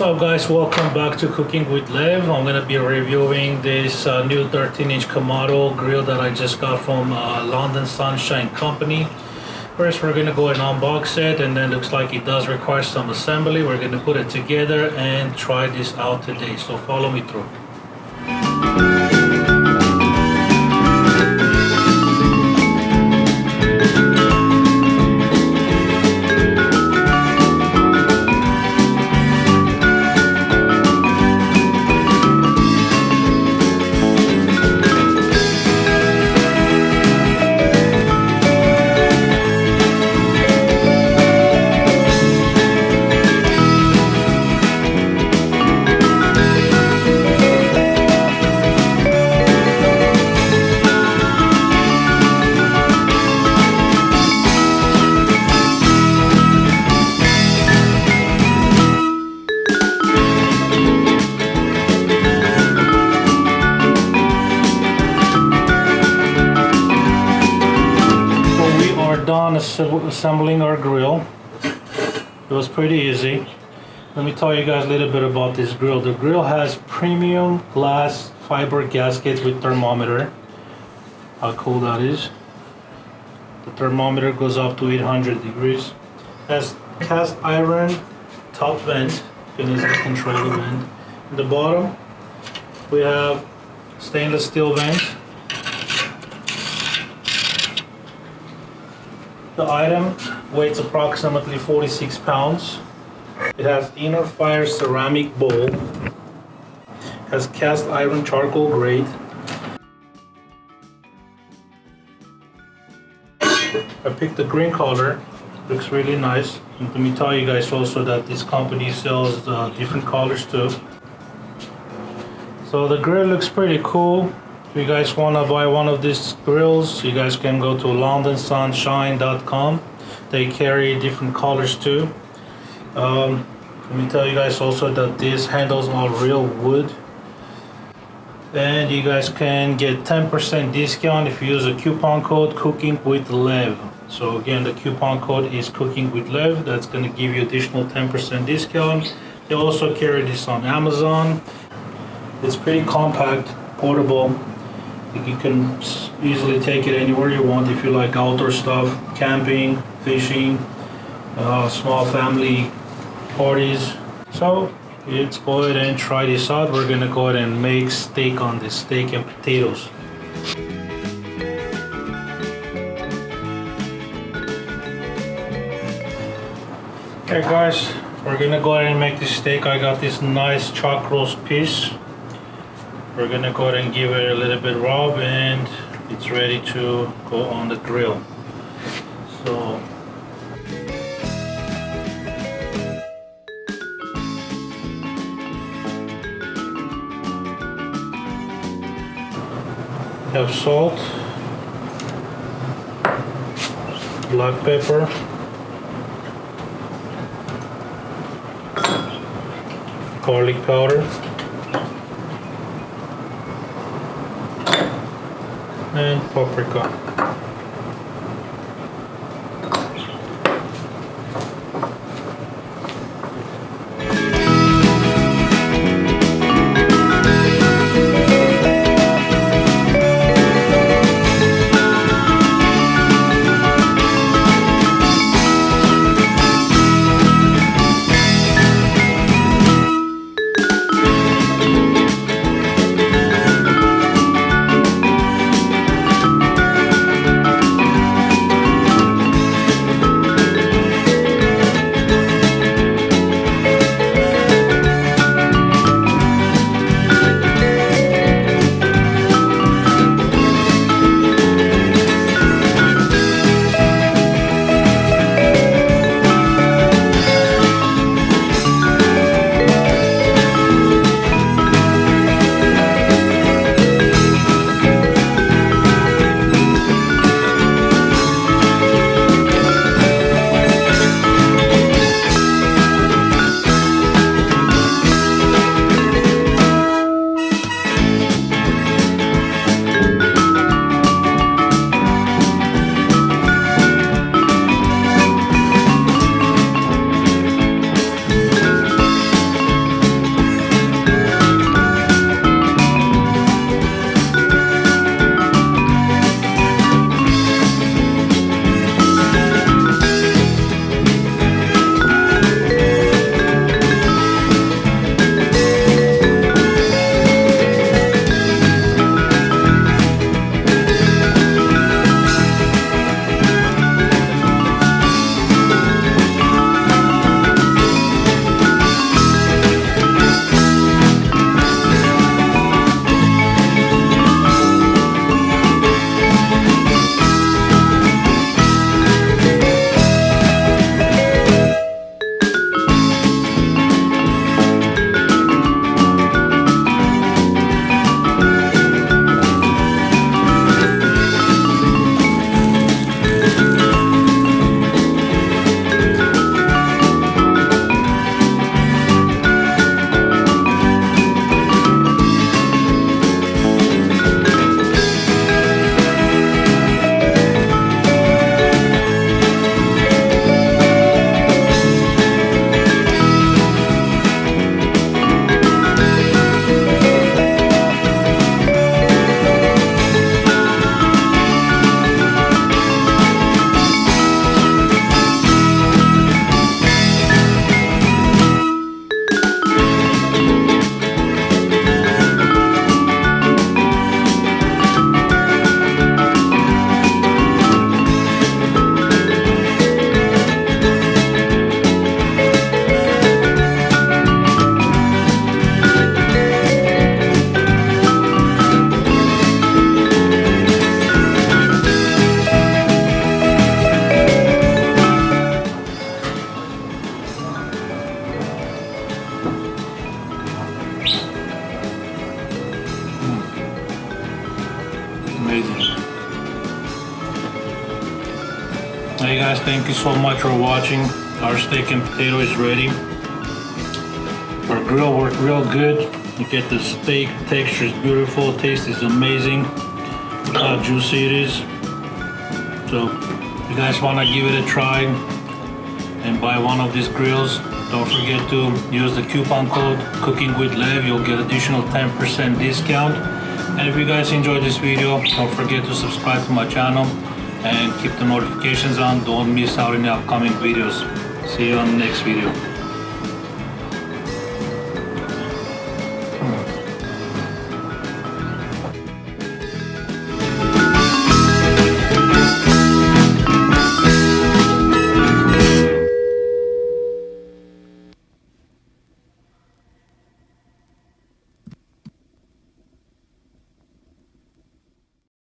What's up guys, welcome back to Cooking with Lev. I'm going to be reviewing this new 13-inch Kamado grill that I just got from London Sunshine Company. First we're going to go and unbox it, and then looks like it does require some assembly. We're going to put it together and try this out today, so follow me through. Done assembling our grill. It was pretty easy. Let me tell you guys a little bit about this grill. The grill has premium glass fiber gaskets with thermometer. How cool that is. The thermometer goes up to 800 degrees. It has cast iron top vent. You can easily control the vent. In the bottom we have stainless steel vent. The item weighs approximately 46 pounds. It has inner fire ceramic bowl. Has cast iron charcoal grate. I picked the green color. Looks really nice. And let me tell you guys also that this company sells different colors too. So the grill looks pretty cool. If you guys want to buy one of these grills, you guys can go to londonsunshine.com. They carry different colors too. Let me tell you guys also that these handles are real wood. And you guys can get 10% discount if you use a coupon code Cooking with Lev. So again, the coupon code is Cooking with Lev. That's going to give you additional 10% discount. They also carry this on Amazon. It's pretty compact, portable. You can easily take it anywhere you want if you like outdoor stuff, camping, fishing, small family parties. So let's go ahead and try this out. We're gonna go ahead and make steak on this, steak and potatoes. Okay guys, we're gonna go ahead and make this steak. I got this nice chuck roast piece. We're gonna go ahead and give it a little bit rub, and it's ready to go on the grill. So we have salt, black pepper, garlic powder, and paprika. thank you so much for watching. Our steak and potato is ready. Our grill worked real good. You get the steak, texture is beautiful, taste is amazing. Look how juicy it is. So if you guys want to give it a try and buy one of these grills, don't forget to use the coupon code Cooking with Lev. You'll get additional 10% discount. And if you guys enjoyed this video, don't forget to subscribe to my channel and keep the notifications on. Don't miss out on the upcoming videos. See you on the next video.